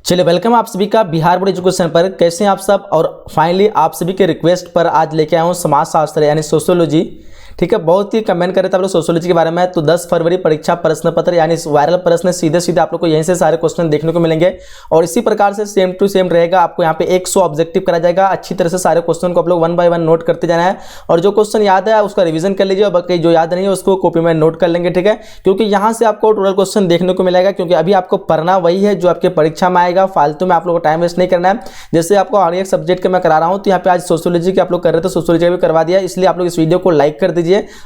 चलिए वेलकम आप सभी का बिहार बोर्ड एजुकेशन पर। कैसे हैं आप सब। और फाइनली आप सभी के रिक्वेस्ट पर आज लेके आया हूँ समाजशास्त्र यानी सोशियोलॉजी। ठीक है, बहुत ही कमेंट करे थे आप लोग सोशियोलॉजी के बारे में। तो 10 फरवरी परीक्षा प्रश्न पत्र यानी वायरल प्रश्न सीधे सीधे आप लोग को यहीं से सारे क्वेश्चन देखने को मिलेंगे। और इसी प्रकार से सेम टू सेम रहेगा। आपको यहाँ पे 100 ऑब्जेक्टिव करा जाएगा। अच्छी तरह से सारे क्वेश्चन को आप लोग 1 बाय 1 नोट करते जाना है। और जो क्वेश्चन याद है उसका रिवीजन कर लीजिए और बाकी जो याद नहीं है उसको कॉपी में नोट कर लेंगे। ठीक है, क्योंकि यहाँ से आपको टोटल क्वेश्चन देखने को मिलेगा। क्योंकि अभी आपको पढ़ना वही है जो आपके परीक्षा में आएगा। फालतू में आप लोग को टाइम वेस्ट नहीं करना है। जैसे आपको हर एक सब्जेक्ट का मैं करा रहा हूँ, तो यहाँ पे आज सोशियोलॉजी के आप लोग कर रहे थे, सोशियोलॉजी भी करवा दिया। इसलिए आप लोग इस वीडियो को लाइक कर दीजिए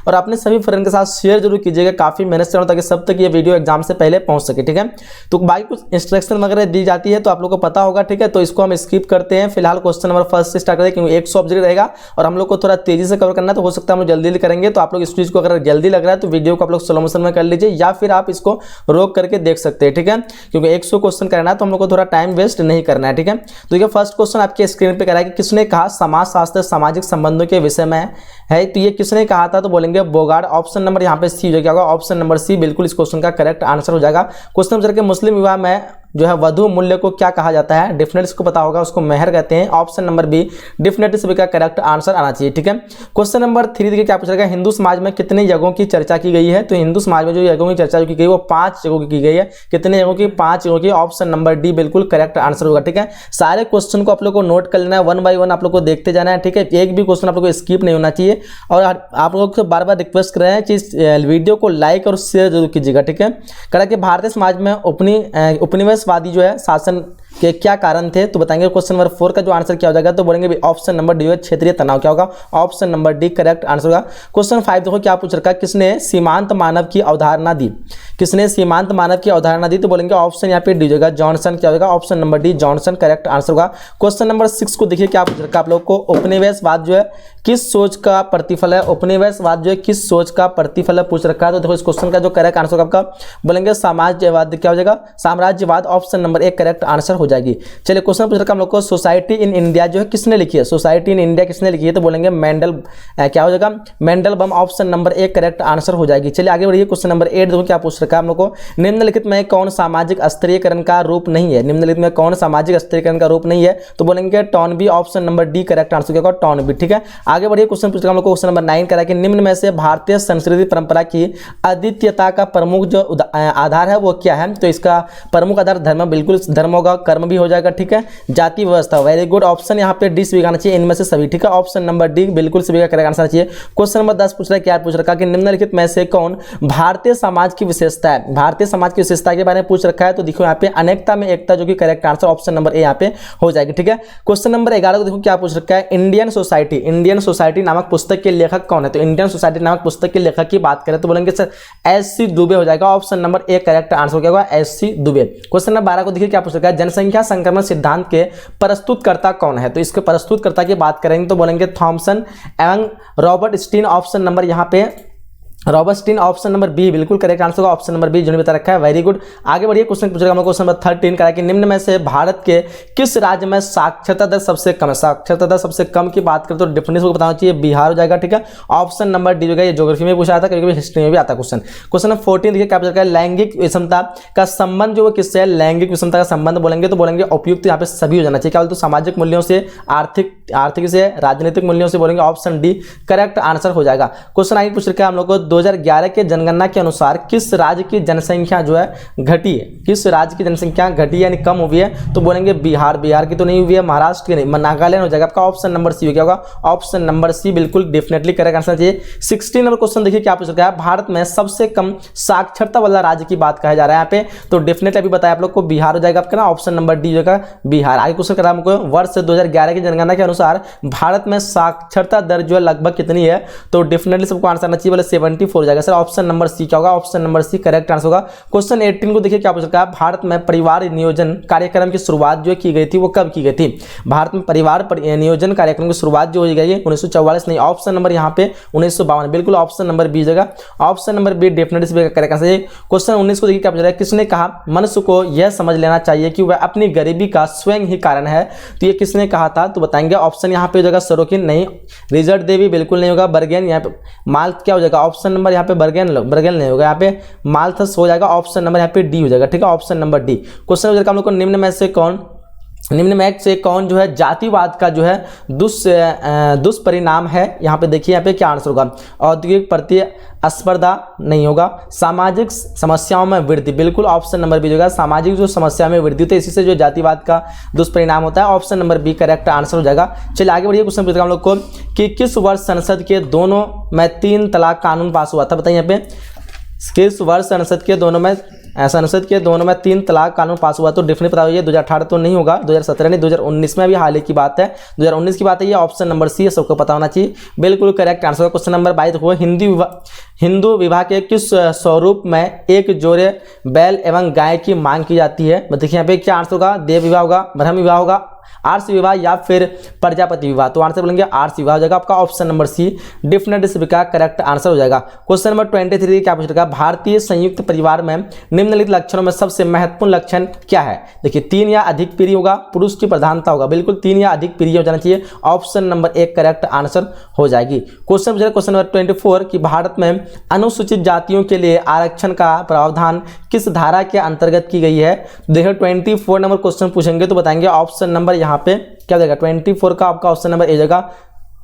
और अपने सभी फ्रेंड के साथ शेयर जरूर कीजिएगा। काफी मेहनत से ताकि सब तक ये वीडियो एग्जाम से पहले पहुंच सके। ठीक है, तो बाकी कुछ इंस्ट्रक्शन वगैरह दी जाती है तो आप लोग को पता होगा। ठीक है, तो इसको हम स्किप करते हैं। फिलहाल क्वेश्चन नंबर फर्स्ट से स्टार्ट करें क्योंकि 100 ऑब्जेक्ट रहेगा और हम लोग को थोड़ा तेजी से कवर करना है। तो हो सकता है हम लोग जल्दी करेंगे। तो आप लोग इस चीज को अगर जल्दी लग रहा है तो वीडियो को आप लोग स्लो मोशन में कर लीजिए या फिर आप इसको रोक करके देख सकते हैं। ठीक है, क्योंकि 100 क्वेश्चन करना है तो हम लोग को थोड़ा टाइम वेस्ट नहीं करना है। ठीक है, तो ये फर्स्ट क्वेश्चन आपके स्क्रीन पे करा है कि किसने कहा समाजशास्त्र सामाजिक संबंधों के विषय में है। तो ये किसने कहा था, तो बोलेंगे बोगार्ड। ऑप्शन नंबर यहाँ पे सी हो जाएगा। ऑप्शन नंबर सी बिल्कुल इस क्वेश्चन का करेक्ट आंसर हो जाएगा। क्वेश्चन नंबर के मुस्लिम विवाह में जो है वधु मूल्य को क्या कहा जाता है, डेफिनेटली इसको पता होगा, उसको मेहर कहते हैं। ऑप्शन नंबर बी डेफिनेटली सभी का करेक्ट आंसर आना चाहिए। ठीक है, क्वेश्चन नंबर 3 देखिए क्या पूछ रहा है, हिंदू समाज में कितने यज्ञों की चर्चा की गई है। तो हिंदू समाज में जो यज्ञों की चर्चा की गई वो 5 यज्ञों की गई है। कितने यज्ञों की, 5 यज्ञों की। ऑप्शन नंबर डी बिल्कुल करेक्ट आंसर होगा। ठीक है, सारे क्वेश्चन को आप लोग को नोट कर लेना है, 1 बाय 1 आप लोग को देखते जाना है। ठीक है, एक भी क्वेश्चन आप लोग को स्किप नहीं होना चाहिए। और आप लोग से बार बार रिक्वेस्ट कर रहे हैं कि इस वीडियो को लाइक और शेयर जरूर कीजिएगा। ठीक है, कह कि भारतीय समाज में उपनिवेशवादी जो है शासन के क्या कारण थे, तो बताएंगे। क्वेश्चन नंबर 4 का जो आंसर क्या हो जाएगा, तो बोलेंगे ऑप्शन नंबर डी क्षेत्रीय तनाव। क्या होगा, option number D correct answer होगा। क्वेश्चन 5 देखो क्या पूछ रखा है, किसने सीमांत मानव की अवधारणा दी। किसने सीमांत मानव की अवधारणा दी, तो बोलेंगे ऑप्शन यहाँ पे डी होगा, जॉनसन। क्या होगा, option number D Johnson correct answer होगा। क्वेश्चन नंबर 6 को देखिए क्या पूछ रखा है आप लोग को, उपनिवेशवाद जो है किस सोच का प्रतिफल है। उपनिवेशवाद जो है किस सोच का प्रतिफल है पूछ रखा है। तो देखो इस क्वेश्चन का जो करेक्ट आंसर होगा आपका, बोलेंगे साम्राज्यवाद। क्या हो जाएगा, साम्राज्यवाद। ऑप्शन नंबर 1 करेक्ट आंसर हो जाएगी। चलिए क्वेश्चन पूछ रखा हम लोग को, सोसाइटी इन इंडिया जो है किसने लिखी है। सोसाइटी इन इंडिया किसने लिखी है, तो बोलेंगे मेंडल। क्या हो जाएगा, मेंडलबम। ऑप्शन नंबर 1 करेक्ट आंसर हो जाएगी। चलिए आगे बढ़िए, क्वेश्चन नंबर 8 देखो क्या पूछ रखा है हम लोग को, निम्नलिखित में कौन सामाजिक स्तरीयकरण का रूप नहीं है। निम्नलिखित में कौन सामाजिक स्तरीयकरण का रूप नहीं है, तो बोलेंगे Tornby. Option number D correct answer क्या होगा, टॉर्नबी। ठीक है, आगे बढ़िए, क्वेश्चन पूछ रखा हम लोग को, क्वेश्चन नंबर 9 करा कि निम्न में से भारतीय संस्कृति परंपरा की अद्वितीयता का प्रमुख जो आधार है वो क्या है। तो इसका प्रमुख आधार धर्म, बिल्कुल धर्म होगा, कर्म भी हो जाएगा। ठीक है, जाति व्यवस्था, वेरी गुड। ऑप्शन यहाँ पे डी सभी आना चाहिए, इनमें से सभी। ठीक है, ऑप्शन नंबर डी बिल्कुल सभी का करेक्ट आंसर चाहिए। क्वेश्चन नंबर 10 पूछ रहा है, क्या पूछ रखा कि निम्नलिखित में से कौन भारतीय समाज की विशेषता है। भारतीय समाज की विशेषता के बारे में पूछ रखा है। तो देखो यहाँ पे अनेकता में एकता, जो कि करेक्ट आंसर ऑप्शन नंबर ए यहाँ पे हो जाएगी। ठीक है, क्वेश्चन नंबर 11 को देखो क्या पूछ रखा है, इंडियन सोसाइटी नामक पुस्तक के लेखक कौन है। तो इंडियन सोसाइटी नामक पुस्तक के लेखक की बात करें तो बोलेंगे सर एस.सी. दुबे हो जाएगा। Option number A correct answer क्या होगा, एस.सी. दुबे। क्वेश्चन नंबर 12 को देखिए क्या पूछ रखा है, जनसंख्या संक्रमण सिद्धांत के प्रस्तुतकर्ता कौन है। तो इसके प्रस्तुतकर्ता की बात करेंगे तो बोलेंगे थॉमसन एवं रॉबर्ट स्टीन। ऑप्शन नंबर यहाँ पे रॉबर्टस्टीन। ऑप्शन नंबर बी बिल्कुल करेक्ट आंसर होगा, ऑप्शन नंबर बी जो बता रखा है, वेरी गुड। आगे बढ़िए, क्वेश्चन पूछेगा हम क्वेश्चन नंबर 13 का कि निम्न में से भारत के किस राज्य में साक्षरता दर सबसे कम है। साक्षरता दर सबसे कम की बात करें तो डेफिनेटली को बताना चाहिए, बिहार हो जाएगा। ठीक है, ऑप्शन नंबर डी होगा। ये ज्योग्राफी में पूछा था, कभी हिस्ट्री में भी आता क्वेश्चन। क्वेश्चन नंबर 14 देखिए क्या पूछा है, लैंगिक विषमता का संबंध जो किससे है। लैंगिक विषमता का संबंध बोलेंगे तो बोलेंगे उपयुक्त, यहाँ पे सभी हो जाना चाहिए। क्या बोलते हैं, सामाजिक मूल्यों से, आर्थिक से, राजनीतिक मूल्यों से, बोलेंगे ऑप्शन डी करेक्ट आंसर हो जाएगा। क्वेश्चन आगे पूछ रखा है हम लोग को, 2011 के जनगणना के अनुसार किस राज्य की जनसंख्या जो है घटी है। किस राज्य की जनसंख्या घटी यानी कम हुई है, तो बोलेंगे बिहार। बिहार की तो नहीं हुई है, महाराष्ट्र की नहीं, नागालैंड हो जाएगा आपका। ऑप्शन नंबर सी हो क्या होगा, ऑप्शन नंबर सी बिल्कुल डेफिनेटली करेक्ट आंसर चाहिए। 16 नंबर क्वेश्चन देखिए क्या पूछ रखा है, भारत में सबसे कम साक्षरता वाला राज्य की बात कहा जा रहा है यहाँ पे। तो डेफिनेटली अभी बताया आप लोग को, बिहार हो जाएगा आपका ना, ऑप्शन नंबर डी होगा बिहार। आगे क्वेश्चन करा हमको, वर्ष 2011 की जनगणना के अनुसार भारत में साक्षरता दर जो है लगभग कितनी है, तो डेफिनेटली सबको आंसर आना चाहिए, बोले 74 हो जाएगा। सर ऑप्शन नंबर सी क्या होगा, option number C correct answer होगा। क्वेश्चन 18 को देखिए क्या पूछ रखा है, भारत में परिवार नियोजन कार्यक्रम की शुरुआत जो की गई थी वो कब की गई थी। भारत में परिवार नियोजन कार्यक्रम की शुरुआत जो हो गई है 1944 नहीं, ऑप्शन नंबर यहाँ पे 1952, बिल्कुल ऑप्शन नंबर बी जगह, option number B definitely correct answer है। क्वेश्चन 19 को देखिए क्या पूछ रहा है, किसने कहा मनुष्य को यह समझ लेना चाहिए कि वह अपनी गरीबी का स्वयं ही कारण है। तो ये किसने कहा था, तो बताएंगे ऑप्शन यहाँ पे हो जाएगा सरोकिन नहीं, रिचर्ड देवी बिल्कुल नहीं होगा, बर्गेन यहाँ पे माल क्या हो जाएगा, ऑप्शन ऑप्शन नंबर यहाँ पे बर्गेल नहीं होगा, यहाँ पे माल्थस हो जाएगा, ऑप्शन नंबर यहाँ पे डी हो जाएगा, ठीक है, ऑप्शन नंबर डी। क्वेश्चन हम लोग को निम्न में से कौन जो है जातिवाद का जो है दुष्परिणाम है। यहाँ पे देखिए यहाँ पे क्या आंसर होगा, औद्योगिक प्रतिस्पर्धा नहीं होगा, सामाजिक समस्याओं में वृद्धि, बिल्कुल ऑप्शन नंबर बी होगा, सामाजिक जो समस्या में वृद्धि होती है इसी से जो जातिवाद का दुष्परिणाम होता है, option number B correct answer हो जाएगा। चलिए आगे बढ़िए, क्वेश्चन पूछेगा हम लोग को कि किस वर्ष संसद के दोनों में 3 तलाक कानून पास हुआ था, बताइए यहाँ पे किस वर्ष संसद के दोनों में 3 तलाक कानून पास हुआ, तो डेफिनेटली पता होइए 2018 तो नहीं होगा, 2017 नहीं, 2019 में भी हाल ही की बात है, 2019 की बात है, ये ऑप्शन नंबर सी है, सबको पता होना चाहिए, बिल्कुल करेक्ट आंसर है। क्वेश्चन नंबर 22 देखो, हिंदू विवाह के किस स्वरूप में एक जोड़े बैल एवं गाय की मांग की जाती है, देखिए यहाँ पे क्या आंसर होगा, देव विवाह होगा, ब्रह्म विवाह होगा, आर्ष विवाह या फिर प्रजापति विवाह, तो आंसर बोलेंगे आर्ष विवाह हो जाएगा आपका, ऑप्शन नंबर सी डेफिनेटली इस का करेक्ट आंसर हो जाएगा। क्वेश्चन नंबर 23 क्या पूछ रखा है, भारतीय संयुक्त परिवार में निम्नलिखित लक्षणों में सबसे महत्वपूर्ण लक्षण क्या है, देखिए 3 या अधिक पीढ़ी होगा, पुरुष की प्रधानता होगा, बिल्कुल 3 या अधिक पीढ़ी हो जाना चाहिए, ऑप्शन नंबर 1 करेक्ट आंसर हो जाएगी। क्वेश्चन पूछ रहा है क्वेश्चन नंबर 24 कि भारत में अनुसूचित जातियों के लिए आरक्षण का प्रावधान किस धारा के अंतर्गत की गई है, देखिए 24 नंबर क्वेश्चन पूछेंगे तो बताएंगे ऑप्शन नंबर यहाँ पे क्या हो जाएगा, 24 का आपका ऑप्शन नंबर ए जाएगा,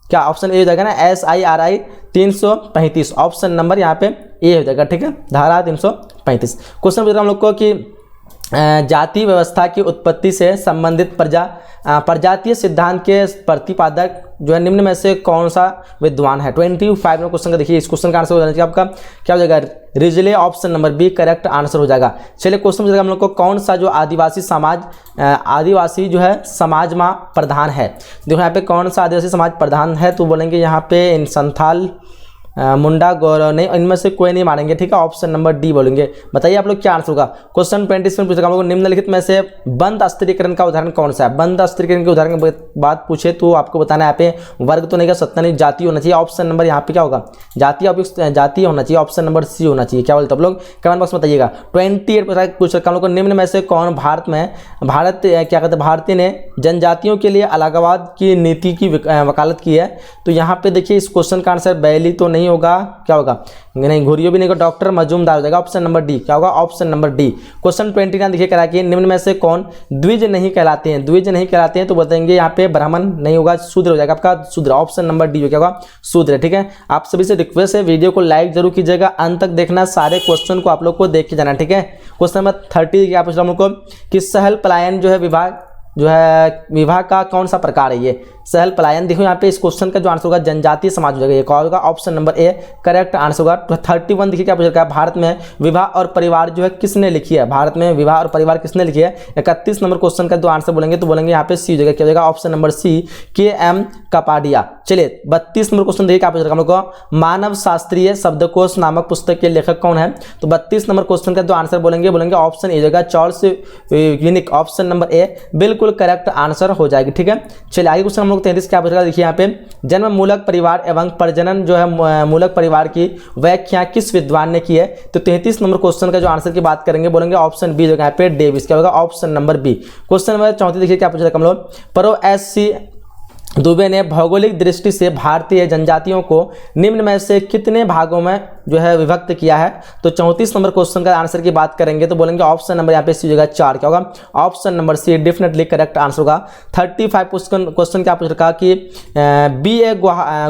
क्या ऑप्शन ए हो जाएगा ना, SIRI 335, ऑप्शन नंबर यहाँ पे ए हो जाएगा, ठीक है, धारा 335। क्वेश्चन पूछ रहा हम लोग को कि जाति व्यवस्था की उत्पत्ति से संबंधित प्रजातीय सिद्धांत के प्रतिपादक जो है निम्न में से कौन सा विद्वान है, 25 में क्वेश्चन का देखिए, इस क्वेश्चन का आंसर हो जाना चाहिए आपका क्या हो जाएगा, Risley, option number B correct answer हो जाएगा। चलिए क्वेश्चन पूछेगा हम लोग को कौन सा जो आदिवासी जो है समाज में प्रधान है, देखो यहाँ पे कौन सा आदिवासी समाज प्रधान है, तो बोलेंगे यहाँ पे संथाल, मुंडा, गौरव, नहीं, इनमें से कोई नहीं मानेंगे, ठीक है, ऑप्शन नंबर डी बोलेंगे। बताइए आप लोग क्या आंसर होगा। क्वेश्चन 26 में पूछेगा हम लोग निम्नलिखित में से बंद अस्त्रीकरण का उदाहरण कौन सा है, बंद अस्त्रीकरण के उदाहरण की बात पूछे तो आपको बताना है यहाँ पे वर्ग तो नहीं का, सत्ता नहीं, जाति होना चाहिए, ऑप्शन नंबर यहाँ पे क्या होगा, जाति होना चाहिए, ऑप्शन नंबर सी होना चाहिए, क्या बोलते आप लोग कमेंट बॉक्स में बताइएगा। 28 पूछ रखा हम लोग को निम्न में से कौन भारतीय ने जनजातियों के लिए अलगाववाद की नीति की वकालत की है, तो यहाँ पे देखिए इस क्वेश्चन का आंसर बैली तो नहीं होगा, क्या होगा, नहीं घुरियो भी नहीं होगा, डॉक्टर मजूमदार हो जाएगा, ऑप्शन नंबर डी, क्या होगा, ऑप्शन नंबर डी। क्वेश्चन 29 देखिए करा कि निम्न में से कौन द्विज नहीं कहलाते हैं, तो बताएंगे यहाँ पे ब्राह्मण नहीं होगा, शूद्र हो जाएगा आपका, शूद्र, ऑप्शन नंबर डी हो, क्या होगा, शूद्र, ठीक है। आप सभी से रिक्वेस्ट है वीडियो को लाइक जरूर कीजिएगा, अंत तक देखना, सारे क्वेश्चन को आप लोग को देख के जाना, ठीक है। क्वेश्चन नंबर 30 क्या पूछ रहा हूं हम लोग को कि सहल पलायन जो है विवाह का कौन सा प्रकार है, ये सहल पलायन, देखो यहाँ पे इस क्वेश्चन का जो आंसर होगा जनजातीय समाज हो जाएगा, ये क्या होगा, option number A correct answer होगा। 31 देखिए क्या पूछ रखा है, भारत में विवाह और परिवार जो है किसने लिखी है, भारत में विवाह और परिवार किसने लिखी है। 31 नंबर क्वेश्चन का जो आंसर बोलेंगे तो बोलेंगे यहाँ पे सी हो जाएगा, क्या हो जाएगा, option number C KM Kapadia. चलिए 32 नंबर क्वेश्चन देखिए क्या पूछ रखा हम लोग को, मानव शास्त्रीय शब्दकोश नामक पुस्तक के लेखक कौन है, तो 32 नंबर क्वेश्चन का जो आंसर बोलेंगे ऑप्शन ए जाएगा, चार्ल्स यूनिक, ऑप्शन नंबर ए बिल्कुल करेक्ट आंसर हो जाएगी, ठीक है। चलिए आगे क्वेश्चन हम लोग 33 क्या पूछ रखा है, देखिए यहाँ पे जन्म मूलक परिवार एवं प्रजनन जो है मूलक परिवार की व्याख्या किस विद्वान ने की है, तो 33 नंबर क्वेश्चन का जो आंसर की बात करेंगे बोलेंगे ऑप्शन बी जो यहाँ पे डेविस, क्या होगा, option number B. Question number 34 देखिए क्या पूछ रखा हम लोग, परो SC दुबे ने भौगोलिक दृष्टि से भारतीय जनजातियों को निम्न में से कितने भागों में जो है विभक्त किया है, तो 34 नंबर क्वेश्चन का आंसर की बात करेंगे तो बोलेंगे ऑप्शन नंबर यहाँ पे सी होगा 4, क्या होगा, option number C definitely correct answer होगा। 35 क्वेश्चन क्या पूछ रखा कि BA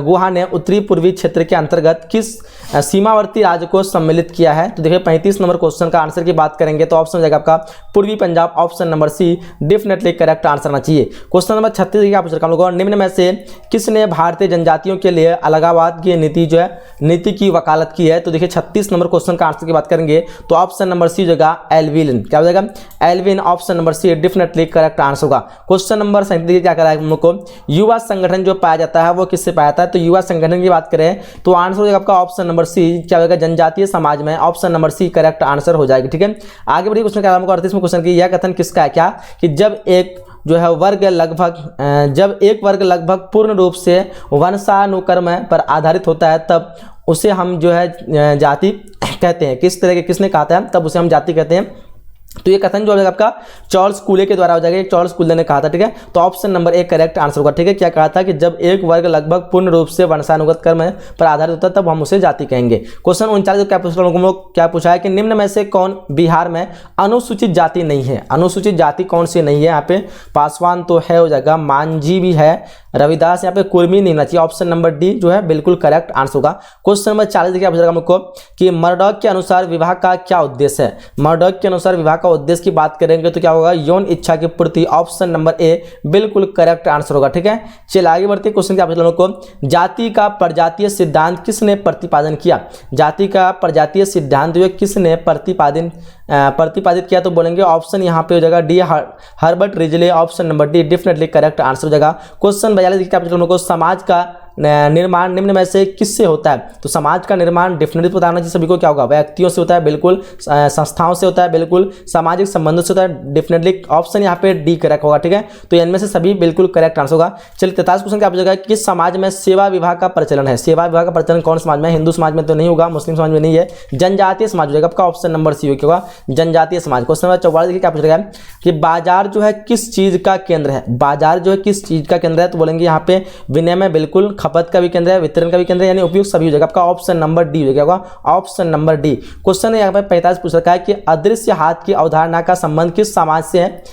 गुहा ने उत्तरी पूर्वी क्षेत्र के अंतर्गत किस सीमावर्ती राज्य को सम्मिलित किया है, तो देखिए 35 नंबर क्वेश्चन का आंसर की बात करेंगे तो ऑप्शन हो जाएगा आपका पूर्वी Punjab, option number C definitely correct answer आना चाहिए। क्वेश्चन नंबर 36 क्या पूछ रखा हम लोगों को, निम्न में से किसने भारतीय जनजातियों के लिए अलगाववाद की नीति की वकालत की है, तो देखिए 36 नंबर क्वेश्चन का आंसर की बात करेंगे तो ऑप्शन नंबर सी जगह एल्विन, क्या हो जाएगा, Elwin, option number C definitely correct answer होगा। क्वेश्चन नंबर 37 क्या करा है हम लोग को, युवा संगठन जो पाया जाता है वो किससे पाया जाता है, तो युवा संगठन की बात करें तो आंसर हो जाएगा आपका ऑप्शन नंबर सी, क्या होगा, जनजातीय समाज में, option number C correct answer हो जाएगी, ठीक है। आगे बढ़िए क्वेश्चन क्या 38वां क्वेश्चन की यह कथन किसका है, क्या कि जब एक वर्ग लगभग पूर्ण रूप से वंशानुक्रम पर आधारित होता है तब उसे हम जो है जाति कहते हैं, किस तरह के किसने कहा था तब उसे हम जाति कहते हैं, तो ये कथन जो हो जाएगा आपका चार्ल्स कूले के द्वारा हो जाएगा, चार्ल्स कूले ने कहा था, ठीक है। तो option number A correct answer होगा, ठीक है। क्या कहा था कि जब एक वर्ग लगभग पूर्ण रूप से वंशानुगत कर्म पर आधारित होता है तब हम उसे जाति कहेंगे। क्वेश्चन 39 क्या पूछा है कि निम्न में से कौन बिहार में अनुसूचित जाति नहीं है। अनुसूचित जाति कौन सी नहीं है, यहाँ पे पासवान तो है, हो जाएगा मांझी भी है, रविदास, यहाँ पे कुर्मी नहीं होना चाहिए। ऑप्शन नंबर डी जो है बिल्कुल करेक्ट आंसर होगा। क्वेश्चन नंबर 40 देखिए आप हमको कि मर्डॉक के अनुसार विवाह का क्या उद्देश्य है। मर्डॉक के अनुसार विवाह का उद्देश्य की बात करेंगे तो क्या होगा, यौन इच्छा की पूर्ति। ऑप्शन नंबर ए बिल्कुल करेक्ट आंसर होगा, ठीक है। चलिए आगे बढ़ते हैं। क्वेश्चन क्या हमको जाति का प्रजातीय सिद्धांत किसने प्रतिपादन किया। जाति का प्रजातीय सिद्धांत जो किसने प्रतिपादित किया, तो बोलेंगे ऑप्शन यहाँ पे हो जाएगा D Herbert Risley. Option number D definitely correct answer हो जाएगा। क्वेश्चन 42 देखिए आप लोगों को समाज का निर्माण निम्न में से किससे होता है। तो समाज का निर्माण डेफिनेटली बताना चाहिए सभी को, क्या होगा, व्यक्तियों से होता है, बिल्कुल, संस्थाओं से होता है, बिल्कुल, सामाजिक संबंधों से होता है, डेफिनेटली ऑप्शन यहाँ पे डी करेक्ट होगा, ठीक है। तो इनमें से सभी बिल्कुल करेक्ट आंसर होगा। चलिए 43 क्वेश्चन क्या पूछेगा, किस समाज में सेवा विवाह का प्रचलन है। सेवा विवाह का प्रचलन कौन समाज में, हिंदू समाज में तो नहीं होगा, मुस्लिम समाज में नहीं है, जनजातीय समाज हो जाएगा आपका। ऑप्शन नंबर सी होगा जनजातीय समाज। क्वेश्चन नंबर 44 देखिए क्या पूछेगा कि बाजार जो है किस चीज का केंद्र है। बाजार जो है किस चीज का केंद्र है, तो बोलेंगे यहाँ पे विनिमय, बिल्कुल, खपत का भी केंद्र है, वितरण का भी केंद्र है, यानी उपयोग सभी हो जाएगा आपका। ऑप्शन नंबर डी हो जाएगा, ऑप्शन नंबर डी। क्वेश्चन यहाँ पे 45 पूछ रखा है कि अदृश्य हाथ की अवधारणा का संबंध किस समाज से है,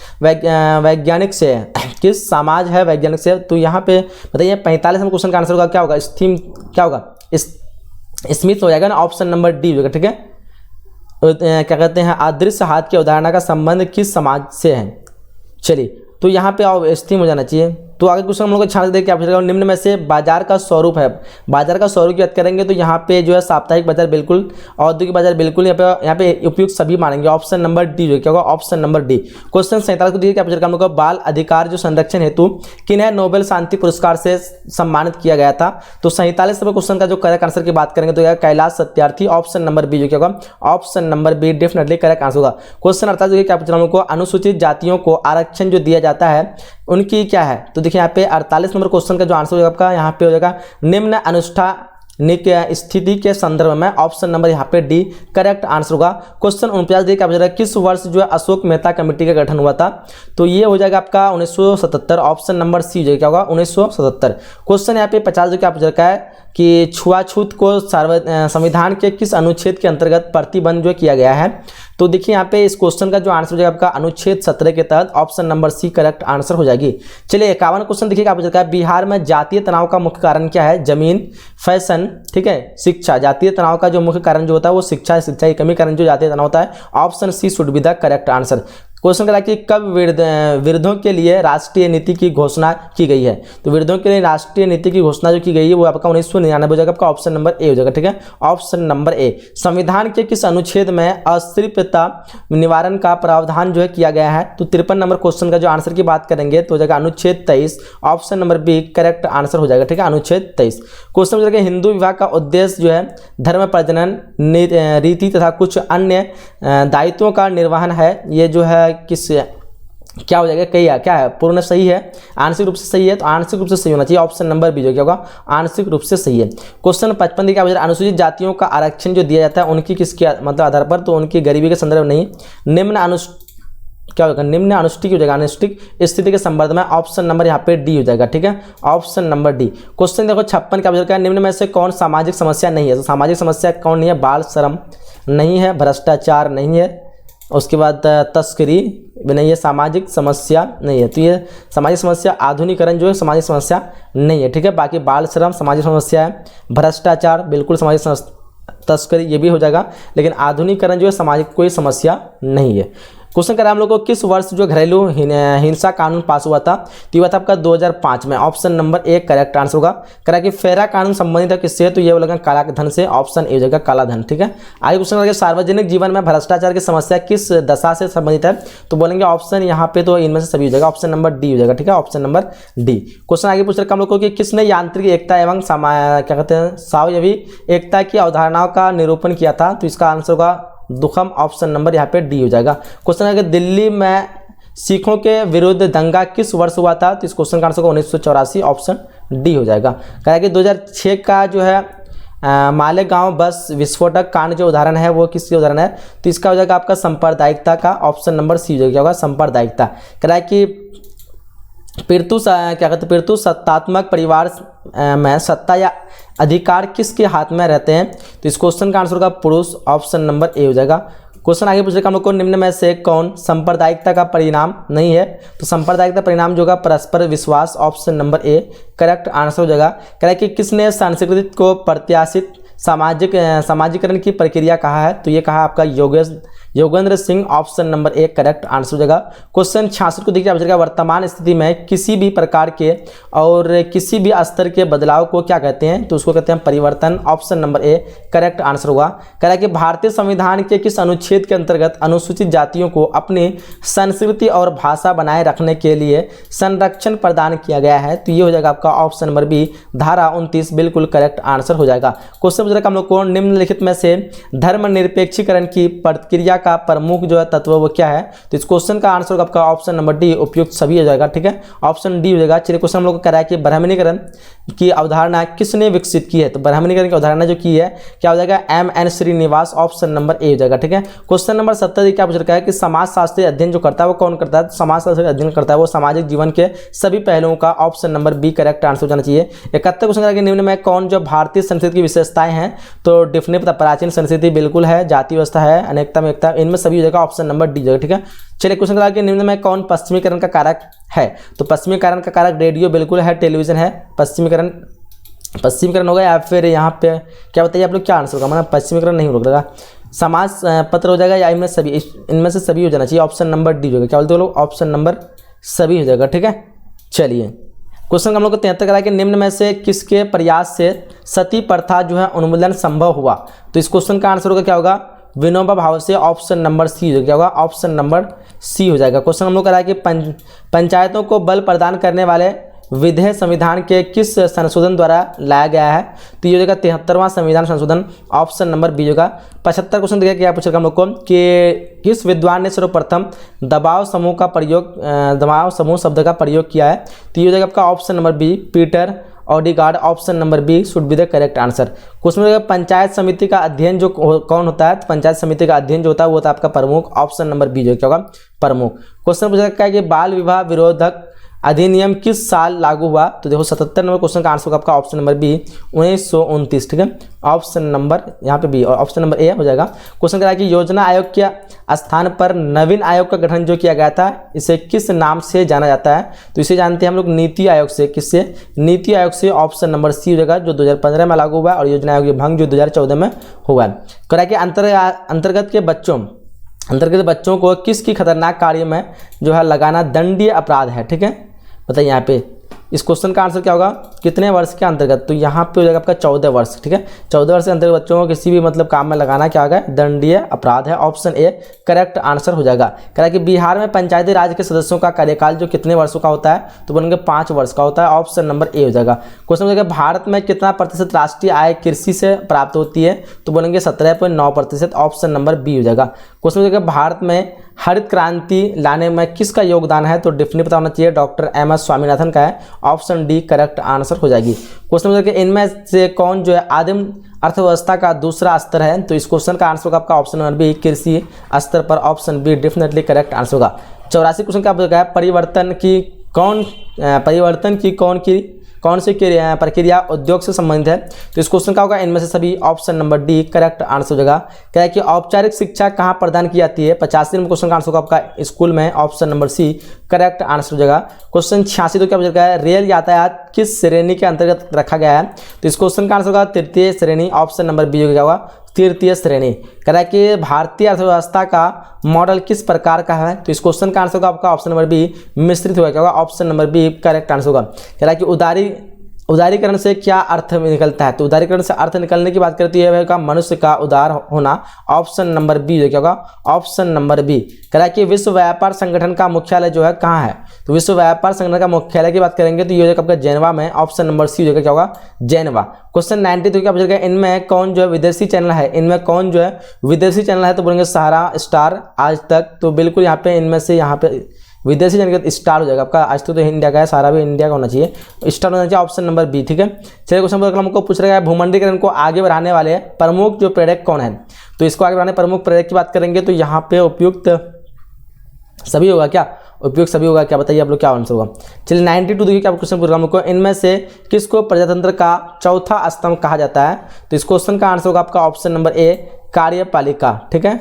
वैज्ञानिक से है। किस समाज है, वैज्ञानिक से। तो यहाँ पे बताइए 45 में क्वेश्चन का आंसर होगा क्या होगा, थीम क्या होगा, स्मिथ हो जाएगा ना। ऑप्शन नंबर डी हो जाएगा, ठीक है। क्या कहते हैं, अदृश्य हाथ की अवधारणा का संबंध किस समाज से है। चलिए तो यहाँ पे आओ स्थिम हो जाना चाहिए। तो आगे क्वेश्चन हम लोग को छान देख क्या पूछेगा, निम्न में से बाजार का स्वरूप है। बाजार का स्वरूप की बात करेंगे तो यहाँ पे जो है साप्ताहिक बाजार बिल्कुल, औद्योगिक बाजार बिल्कुल, यहाँ पे उपयुक्त सभी मानेंगे। ऑप्शन नंबर डी जो क्या होगा, ऑप्शन नंबर डी। क्वेश्चन 47 को देखिए क्या पूछेगा हम लोग को, बाल अधिकार जो संरक्षण हेतु किन्हें नोबेल शांति पुरस्कार से सम्मानित किया गया था। तो 47 नंबर क्वेश्चन का जो करेक्ट आंसर की बात करेंगे तो Kailash Satyarthi. Option number B जो क्या होगा, option number B definitely correct answer होगा। क्वेश्चन 48 देखिए क्या पूछेगा हम लोग को, अनुसूचित जातियों को आरक्षण जो दिया जाता है उनकी क्या है। तो देखिए यहाँ पे 48 नंबर क्वेश्चन का जो आंसर होगा आपका यहाँ पे हो जाएगा निम्न अनुष्ठानिक स्थिति के संदर्भ में। ऑप्शन नंबर यहाँ पे डी करेक्ट आंसर होगा। क्वेश्चन 49 देखिए आप किस वर्ष जो है अशोक मेहता कमेटी का गठन हुआ था। तो ये हो जाएगा आपका 1977। ऑप्शन नंबर सी हो जाएगा क्या होगा, 1977। क्वेश्चन यहाँ पे 50 देखिए आप रखा है कि छुआछूत को संविधान के किस अनुच्छेद के अंतर्गत प्रतिबंध जो किया गया है। तो देखिए यहाँ पे इस क्वेश्चन का जो आंसर हो जाएगा आपका अनुच्छेद 17 के तहत। Option number C correct answer हो जाएगी। चलिए 51 क्वेश्चन देखिए आप रखा है, बिहार में जातीय तनाव का मुख्य कारण क्या है। जमीन, फैशन, ठीक है, शिक्षा। जातीय तनाव का जो मुख्य कारण जो होता है वो शिक्षा की कमी कारण जो जातीय तनाव होता है। Option C should be the correct answer. Question करा कि कब वृद्धों के लिए राष्ट्रीय नीति की घोषणा की गई है। तो वृद्धों के लिए राष्ट्रीय नीति की घोषणा जो की गई है वो आपका 1999 हो जाएगा आपका। ऑप्शन नंबर ए हो जाएगा, ठीक है, ऑप्शन नंबर ए। संविधान के किस अनुच्छेद में अस्थिरता निवारण का प्रावधान जो है किया गया है। तो 53 नंबर क्वेश्चन का जो आंसर की बात करेंगे तो हो जाएगा अनुच्छेद 23। Option number B correct answer हो जाएगा, ठीक है, अनुच्छेद 23। क्वेश्चन हो जाएगा हिंदू विवाह का उद्देश्य जो है धर्म प्रजनन रीति तथा कुछ अन्य दायित्वों का निर्वहन है। ये जो है किस क्या हो जाएगा, क्या है, पूर्ण सही है, आंशिक रूप से सही है। तो आंशिक रूप से सही होना चाहिए। ऑप्शन नंबर बी जो क्या होगा, आंशिक रूप से सही है। क्वेश्चन 55 देखिए क्या, अनुसूचित जातियों का आरक्षण जो दिया जाता है उनकी किसके मतलब आधार पर, तो उनकी गरीबी के संदर्भ नहीं, निम्न क्या होगा, निम्न अनुष्ठिक हो जाएगा, अनुष्ठिक स्थिति के संबंध में। ऑप्शन नंबर यहाँ पे डी हो जाएगा, ठीक है, ऑप्शन नंबर डी। क्वेश्चन देखो 56 क्या होगा, निम्न में से कौन सामाजिक समस्या नहीं है। तो सामाजिक समस्या कौन नहीं है, बाल श्रम नहीं है, भ्रष्टाचार नहीं है, उसके बाद तस्करी भी नहीं है, सामाजिक समस्या नहीं है। तो ये सामाजिक समस्या, आधुनिकीकरण जो है सामाजिक समस्या नहीं है, ठीक है। बाकी बाल श्रम सामाजिक समस्या है, भ्रष्टाचार बिल्कुल सामाजिक, तस्करी ये भी हो जाएगा, लेकिन आधुनिकीकरण जो है सामाजिक कोई समस्या नहीं है। क्वेश्चन करा हम लोग को किस वर्ष जो घरेलू हिंसा कानून पास हुआ था। तो ये हुआ था आपका 2005 में। Option number A correct answer होगा। करा कि फेरा कानून संबंधित है किससे, तो ये बोलेगा काला धन से। ऑप्शन ए हो जाएगा काला धन, ठीक है। आगे क्वेश्चन करेंगे सार्वजनिक जीवन में भ्रष्टाचार की समस्या किस दशा से संबंधित है। तो बोलेंगे ऑप्शन यहाँ पे तो इनमें से सभी हो जाएगा, ऑप्शन नंबर डी हो जाएगा, ठीक है, ऑप्शन नंबर डी। क्वेश्चन आगे पूछ रखा हम लोग को कि किसने यांत्रिक एकता एवं क्या कहते हैं स्वावयवी एकता की अवधारणाओं का निरूपण किया था। तो इसका आंसर होगा दुखम। ऑप्शन नंबर यहाँ पे डी हो जाएगा। क्वेश्चन है कि दिल्ली में सिखों के विरुद्ध दंगा किस वर्ष हुआ था। तो इस क्वेश्चन का आंसर होगा 1984। ऑप्शन डी हो जाएगा। कहा कि 2006 का जो है मालेगांव बस विस्फोटक कांड जो उदाहरण है वो किसके उदाहरण है, तो इसका हो जाएगा आपका सांप्रदायिकता का, ऑप्शन नंबर सी हो जाएगा, क्या होगा सांप्रदायिकता। कह रहा है कि क्या कहते हैं पितृ सत्तात्मक परिवार में सत्ता या अधिकार किसके हाथ में रहते हैं, तो इस क्वेश्चन का आंसर होगा पुरुष, ऑप्शन नंबर ए हो जाएगा। क्वेश्चन आगे पूछेगा हम लोग को, निम्न में से कौन सांप्रदायिकता का परिणाम नहीं है, तो सांप्रदायिकता परिणाम जो होगा परस्पर विश्वास, option number A correct answer हो जाएगा। कह रहा है कि किसने संस्कृति को प्रत्याशित सामाजिकरण की प्रक्रिया कहा है, तो ये कहा आपका Yogendra Singh, option number A correct answer हो जाएगा। क्वेश्चन 66 को देखिए आप जाएगा, वर्तमान स्थिति में किसी भी प्रकार के और किसी भी स्तर के बदलाव को क्या कहते हैं, तो उसको कहते हैं परिवर्तन, option number A correct answer होगा। कह रहा है कि भारतीय संविधान के किस अनुच्छेद के अंतर्गत अनुसूचित जातियों को अपनी संस्कृति और भाषा बनाए रखने के लिए संरक्षण प्रदान किया गया है, तो ये हो जाएगा आपका ऑप्शन नंबर बी धारा 29 बिल्कुल करेक्ट आंसर हो जाएगा। क्वेश्चन पूछ रहा है हम लोग को, निम्नलिखित में से धर्मनिरपेक्षीकरण की प्रक्रिया का प्रमुख जो है तत्व वो क्या है, तो इस क्वेश्चन का आंसर होगा आपका ऑप्शन नंबर डी उपयुक्त सभी हो जाएगा, ठीक है, ऑप्शन डी हो जाएगा। चलिए क्वेश्चन हम लोग को कह रहा है कि ब्राह्मणीकरण की अवधारणा किसने विकसित की है, तो ब्राह्मणीकरण की अवधारणा जो की है क्या हो जाएगा, MN. Srinivas, option number A हो जाएगा, ठीक है। क्वेश्चन नंबर 70 क्या पूछ रखा है कि समाजशास्त्री अध्ययन जो करता है वो कौन करता है, समाजशास्त्री अध्ययन करता है वो सामाजिक जीवन के सभी पहलुओं का, option number B correct answer हो जाना चाहिए। 71 क्वेश्चन निम्न में कौन जो भारतीय संस्कृति की विशेषताएं हैं, तो डिफिनेट प्राचीन संस्कृति बिल्कुल है, जाति व्यवस्था है, अनेकता में एकता, इनमें सभी हो जाएगा, ऑप्शन नंबर डी हो जाएगा, ठीक है। चलिए क्वेश्चन करा कि निम्न में कौन पश्चिमीकरण का कारक है, तो पश्चिमीकरण का कारक रेडियो बिल्कुल है, टेलीविजन है, पश्चिमीकरण होगा, या फिर यहाँ पे क्या बताइए आप लोग क्या आंसर होगा, मतलब पश्चिमीकरण नहीं होगा, समाज पत्र हो जाएगा, या इनमें से सभी हो जाना चाहिए, ऑप्शन नंबर डी हो जाएगा, क्या बोलते हो लोग, ऑप्शन नंबर सभी हो जाएगा, ठीक है। चलिए क्वेश्चन हम लोग को 73 करा कि निम्न में से किसके प्रयास से सती प्रथा जो है उन्मूलन संभव हुआ, तो इस क्वेश्चन का आंसर होगा क्या होगा, विनोबा भावे से, ऑप्शन नंबर सी हो जाएगा, क्या होगा, ऑप्शन नंबर सी हो जाएगा। क्वेश्चन हम लोग करा कि पंचायतों को बल प्रदान करने वाले विधेयक संविधान के किस संशोधन द्वारा लाया गया है, तो ये हो जाएगा 73वां संविधान संशोधन, ऑप्शन नंबर बी होगा। 75 क्वेश्चन देखिए क्या पूछेगा हम लोग को कि किस विद्वान ने सर्वप्रथम दबाव समूह शब्द का प्रयोग किया है, तो ये हो जाएगा आपका option number B Peter Odegaard, option number B should be the correct answer. Question में पंचायत समिति का अध्ययन जो कौन होता है, पंचायत समिति का अध्ययन जो होता है वो होता है आपका प्रमुख, ऑप्शन नंबर बी जो क्या होगा प्रमुख। क्वेश्चन पूछा है कि बाल विवाह विरोधक अधिनियम किस साल लागू हुआ, तो देखो 77 नंबर क्वेश्चन का आंसर होगा आपका ऑप्शन नंबर बी 1929, ठीक है, ऑप्शन नंबर यहाँ पे बी और ऑप्शन नंबर ए हो जाएगा। क्वेश्चन करा कि योजना आयोग के स्थान पर नवीन आयोग का गठन जो किया गया था इसे किस नाम से जाना जाता है, तो इसे जानते हैं हम लोग नीति आयोग से, किससे, नीति आयोग से, ऑप्शन नंबर सी हो जाएगा, जो 2015 में लागू हुआ है, और योजना आयोग भंग जो 2014 में हुआ है। करा कि अंतर्गत बच्चों को किसकी खतरनाक कार्य में जो है लगाना दंडनीय अपराध है, ठीक है, बताइए यहाँ पे इस क्वेश्चन का आंसर क्या होगा, कितने वर्ष के अंतर्गत, तो यहाँ पे हो जाएगा आपका 14 वर्ष, ठीक है, 14 वर्ष के अंतर्गत बच्चों को किसी भी मतलब काम में लगाना क्या होगा, दंडनीय अपराध है, ऑप्शन ए करेक्ट आंसर हो जाएगा। कह रहा है कि बिहार में पंचायती राज के सदस्यों का कार्यकाल जो कितने वर्षों का होता है, तो बनेंगे 5 वर्ष का होता है, ऑप्शन नंबर ए हो जाएगा। क्वेश्चन हो जाएगा भारत में कितना प्रतिशत राष्ट्रीय आय कृषि से प्राप्त होती है, तो बनेंगे 17.9%, ऑप्शन नंबर बी हो जाएगा। क्वेश्चन हो जाएगा भारत में हरित क्रांति लाने में किसका योगदान है, तो डेफिनेटली पता होना चाहिए डॉक्टर एम एस स्वामीनाथन का है, ऑप्शन डी करेक्ट आंसर हो जाएगी। क्वेश्चन हो जाएगा इनमें से कौन जो है आदिम अर्थव्यवस्था का दूसरा स्तर है, तो इस क्वेश्चन का आंसर होगा आपका ऑप्शन नंबर बी कृषि स्तर पर, option B definitely correct answer होगा। 84 क्वेश्चन क्या बताया, परिवर्तन की कौन सी प्रक्रिया उद्योग से संबंधित है, तो इस क्वेश्चन का होगा इनमें से सभी, option number D correct answer हो जाएगा। क्या है कि औपचारिक शिक्षा कहाँ प्रदान की जाती है, 85 नंबर क्वेश्चन का आंसर होगा आपका स्कूल में, option number C correct answer हो जाएगा। क्वेश्चन 86 तो क्या पूछा है, रेल यातायात किस श्रेणी के अंतर्गत रखा गया है, तो इस क्वेश्चन का आंसर होगा तृतीय श्रेणी, ऑप्शन नंबर बी हो होगा तृतीय श्रेणी। कह रहा है कि भारतीय अर्थव्यवस्था का मॉडल किस प्रकार का है, तो इस क्वेश्चन का आंसर होगा आपका ऑप्शन नंबर बी मिश्रित होगा, क्या होगा option number B correct answer होगा। कह रहा है कि उदारीकरण से क्या अर्थ निकलता है, तो उदारीकरण से अर्थ निकलने की बात करती है मनुष्य का उदार होना, ऑप्शन नंबर बी क्या होगा ऑप्शन नंबर बी। कह रहा है कि विश्व व्यापार संगठन का मुख्यालय जो है कहाँ है, तो विश्व व्यापार संगठन का मुख्यालय की बात करेंगे तो ये हो जाएगा जेनेवा में, ऑप्शन नंबर सी हो जाएगा क्या होगा जेनेवा। क्वेश्चन 92 क्या पूछा गया, इनमें कौन जो है विदेशी चैनल है, तो बोलेंगे सहारा, स्टार, आज तक, तो बिल्कुल यहाँ पे इनमें से यहाँ पे विदेशी जनगणना स्टार हो जाएगा आपका। आज तो इंडिया का है, सारा भी इंडिया का होना चाहिए, स्टार होना चाहिए, ऑप्शन नंबर बी। ठीक है, चलिए क्वेश्चन नंबर हमको पूछ रहा है भूमंडलीकरण को आगे बढ़ाने वाले प्रमुख जो प्रेरक कौन है। तो इसको आगे बढ़ाने प्रमुख प्रेरक की बात करेंगे तो यहाँ पे उपयुक्त सभी होगा क्या, उपयुक्त सभी होगा क्या, बताइए आप लोग क्या आंसर होगा। चलिए 92 देखिए क्या क्वेश्चन पूछ रहा हूं हमको, इनमें से किसको प्रजातंत्र का चौथा स्तंभ कहा जाता है। तो इस क्वेश्चन का आंसर होगा आपका ऑप्शन नंबर ए कार्यपालिका। ठीक है,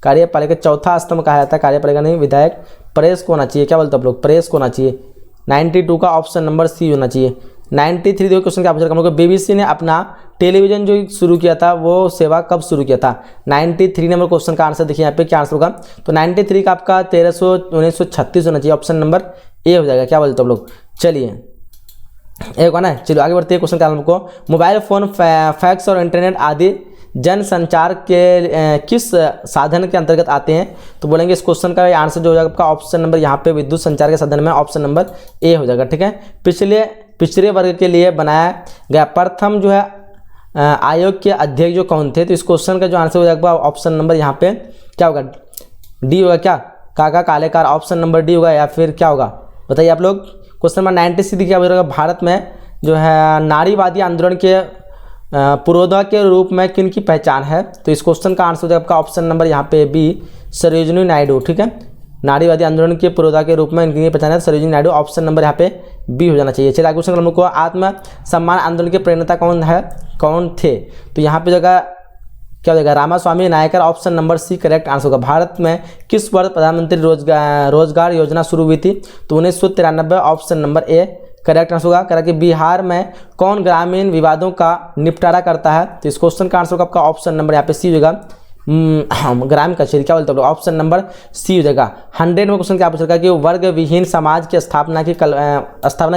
कार्यपालिका चौथा स्तंभ कहा जाता है, कार्यपालिका नहीं, विधायक प्रेस को होना चाहिए, क्या बोलते हैं आप लोग, प्रेस को होना चाहिए। 92 का ऑप्शन नंबर सी होना चाहिए। 93 देखो क्वेश्चन क्या पूछ रहा है, बीबीसी ने अपना टेलीविजन जो शुरू किया था वो सेवा कब शुरू किया था। 93 नंबर क्वेश्चन का आंसर देखिए यहाँ पे क्या आंसर होगा। तो 93 का आपका 1936 होना चाहिए, ऑप्शन नंबर ए हो जाएगा, क्या बोलते हो आप लोग। चलिए एक है ना, चलो आगे बढ़ते हैं। क्वेश्चन का हमको मोबाइल फोन, फैक्स और इंटरनेट आदि जन संचार के किस साधन के अंतर्गत आते हैं। तो बोलेंगे इस क्वेश्चन का आंसर जो हो जाएगा आपका ऑप्शन नंबर यहाँ पे विद्युत संचार के साधन में ऑप्शन नंबर ए हो जाएगा। ठीक है, पिछड़े वर्ग के लिए बनाया गया प्रथम जो है आयोग के अध्यक्ष जो कौन थे। तो इस क्वेश्चन का जो आंसर हो जाएगा ऑप्शन नंबर यहाँ पे क्या होगा, डी होगा क्या, काका कालेकार, ऑप्शन नंबर डी होगा या फिर क्या होगा, बताइए आप लोग। क्वेश्चन नंबर 96 क्या होगा, भारत में जो है नारीवादी आंदोलन के पुरोधा के रूप में किन की पहचान है। तो इस क्वेश्चन का आंसर हो जाएगा आपका ऑप्शन नंबर यहाँ पे बी सरोजिनी नायडू। ठीक है, नारीवादी आंदोलन के पुरोधा के रूप में इनकी पहचान है सरोजिनी नायडू, ऑप्शन नंबर यहाँ पे बी हो जाना चाहिए। चलिए क्वेश्चन हमको आत्म सम्मान आंदोलन के प्रेरणा कौन थे। तो यहाँ पे जगह क्या हो जाएगा, Ramaswamy Naicker, option number C correct answer होगा। भारत में किस वर्ष प्रधानमंत्री रोजगार योजना शुरू हुई थी। तो 1993, option number A correct answer होगा। कह कि बिहार में कौन ग्रामीण विवादों का निपटारा करता है। तो इस क्वेश्चन का आंसर होगा आपका ऑप्शन नंबर यहाँ पे सी होगा, ग्राम कचेरी, क्या बोलते हैं ऑप्शन नंबर सी हो जाएगा। 100 में क्वेश्चन क्या पूछ रखा है कि वर्ग विहीन समाज की स्थापना की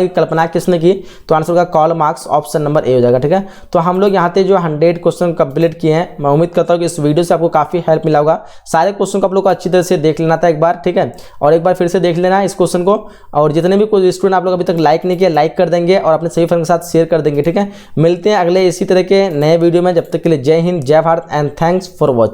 कल्पना किसने की। तो आंसर होगा Karl Marx, option number A हो जाएगा। ठीक है, तो हम लोग यहाँ पे जो 100 क्वेश्चन कंप्लीट किए हैं, मैं उम्मीद करता हूँ कि इस वीडियो से आपको काफ़ी हेल्प मिला होगा। सारे क्वेश्चन को आप लोग को अच्छी तरह से देख लेना था एक बार, ठीक है, और एक बार फिर से देख लेना इस क्वेश्चन को। और जितने भी कोई स्टूडेंट आप लोग अभी तक लाइक नहीं किया, लाइक कर देंगे और अपने सभी फ्रेंड के साथ शेयर कर देंगे। ठीक है, मिलते हैं अगले इसी तरह के नए वीडियो में, जब तक के लिए जय हिंद, जय Bharat and thanks for watching.